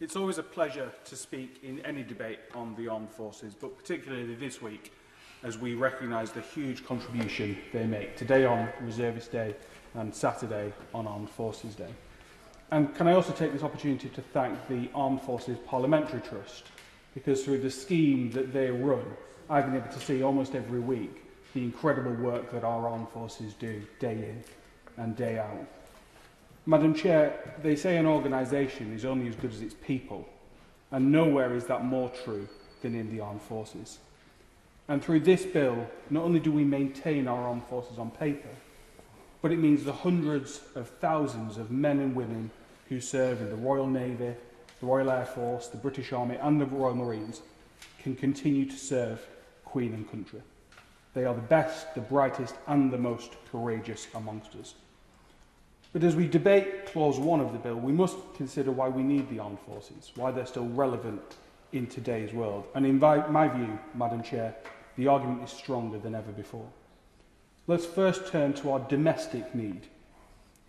It's always a pleasure to speak in any debate on the armed forces, but particularly this week as we recognise the huge contribution they make, today on Reservist Day and Saturday on Armed Forces Day. And can I also take this opportunity to thank the Armed Forces Parliamentary Trust, because through the scheme that they run, I've been able to see almost every week the incredible work that our armed forces do day in and day out. Madam Chair, they say an organisation is only as good as its people, and nowhere is that more true than in the armed forces. And through this bill, not only do we maintain our armed forces on paper, but it means the hundreds of thousands of men and women who serve in the Royal Navy, the Royal Air Force, the British Army and the Royal Marines can continue to serve Queen and country. They are the best, the brightest and the most courageous amongst us. But as we debate Clause 1 of the bill, we must consider why we need the armed forces, why they're still relevant in today's world. And in my view, Madam Chair, the argument is stronger than ever before. Let's first turn to our domestic need.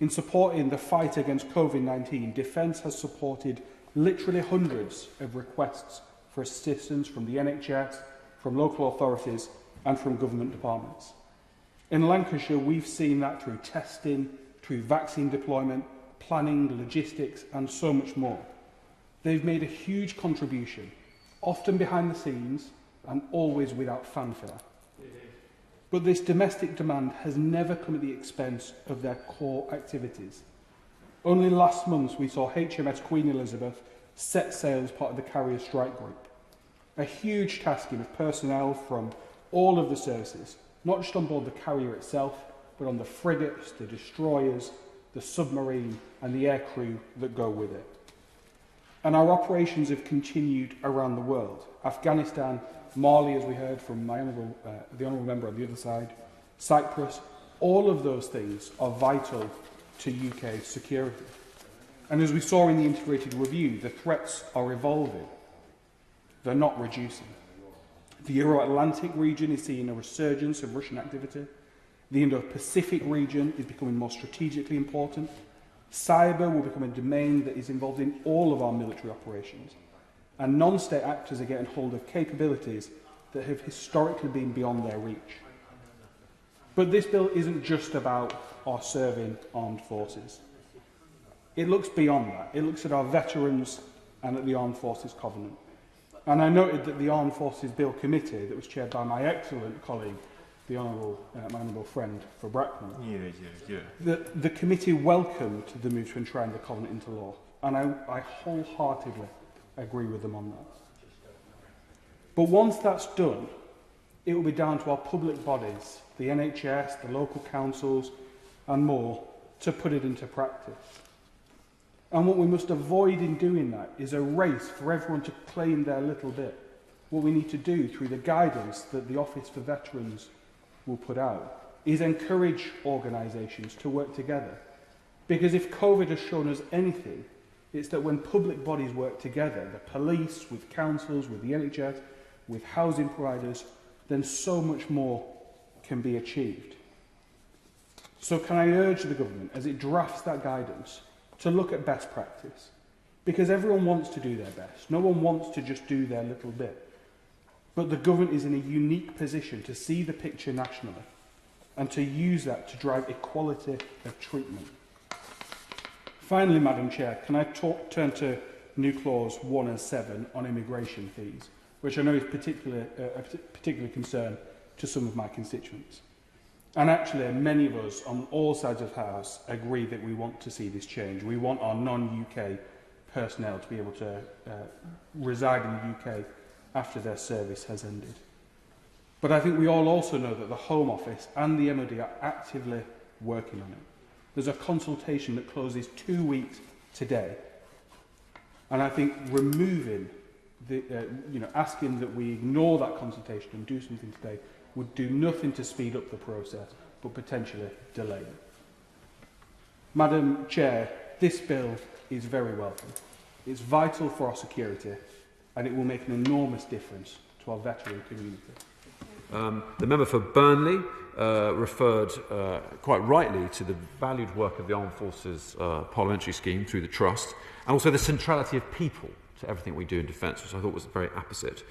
In supporting the fight against COVID-19, Defence has supported literally hundreds of requests for assistance from the NHS, from local authorities and from government departments. In Lancashire, we've seen that through testing, through vaccine deployment, planning, logistics and so much more. They've made a huge contribution, often behind the scenes and always without fanfare. But this domestic demand has never come at the expense of their core activities. Only last month we saw HMS Queen Elizabeth set sail as part of the carrier strike group. A huge tasking of personnel from all of the services, not just on board the carrier itself, but on the frigates, the destroyers, the submarine and the aircrew that go with it. And our operations have continued around the world. Afghanistan, Mali, as we heard from the Honourable Member on the other side, Cyprus, all of those things are vital to UK security. And as we saw in the integrated review, the threats are evolving. They're not reducing. The Euro-Atlantic region is seeing a resurgence of Russian activity. The Indo-Pacific region is becoming more strategically important. Cyber will become a domain that is involved in all of our military operations. And non-state actors are getting hold of capabilities that have historically been beyond their reach. But this bill isn't just about our serving armed forces. It looks beyond that. It looks at our veterans and at the Armed Forces Covenant. And I noted that the Armed Forces Bill Committee, that was chaired by my excellent colleague, my honourable friend for Brackman, the committee welcomed the move to enshrine the Covenant into law, and I wholeheartedly agree with them on that. But once that's done, it will be down to our public bodies, the NHS, the local councils and more, to put it into practice. And what we must avoid in doing that is a race for everyone to claim their little bit. What we need to do through the guidance that the Office for Veterans will put out is encourage organisations to work together. Because if COVID has shown us anything, it's that when public bodies work together, the police, with councils, with the NHS, with housing providers, then so much more can be achieved. So can I urge the government, as it drafts that guidance, to look at best practice? Because everyone wants to do their best. No one wants to just do their little bit. But the government is in a unique position to see the picture nationally and to use that to drive equality of treatment. Finally, Madam Chair, can I turn to new clause 1 and 7 on immigration fees, which I know is a particular concern to some of my constituents. And actually, many of us on all sides of the House agree that we want to see this change. We want our non-UK personnel to be able to reside in the UK after their service has ended. But I think we all also know that the Home Office and the MOD are actively working on it. There's a consultation that closes 2 weeks today. And I think removing, asking that we ignore that consultation and do something today would do nothing to speed up the process, but potentially delay it. Madam Chair, this bill is very welcome. It's vital for our security, and it will make an enormous difference to our veteran community. The member for Burnley referred quite rightly to the valued work of the Armed Forces Parliamentary Scheme through the Trust, and also the centrality of people to everything we do in defence, which I thought was very apposite.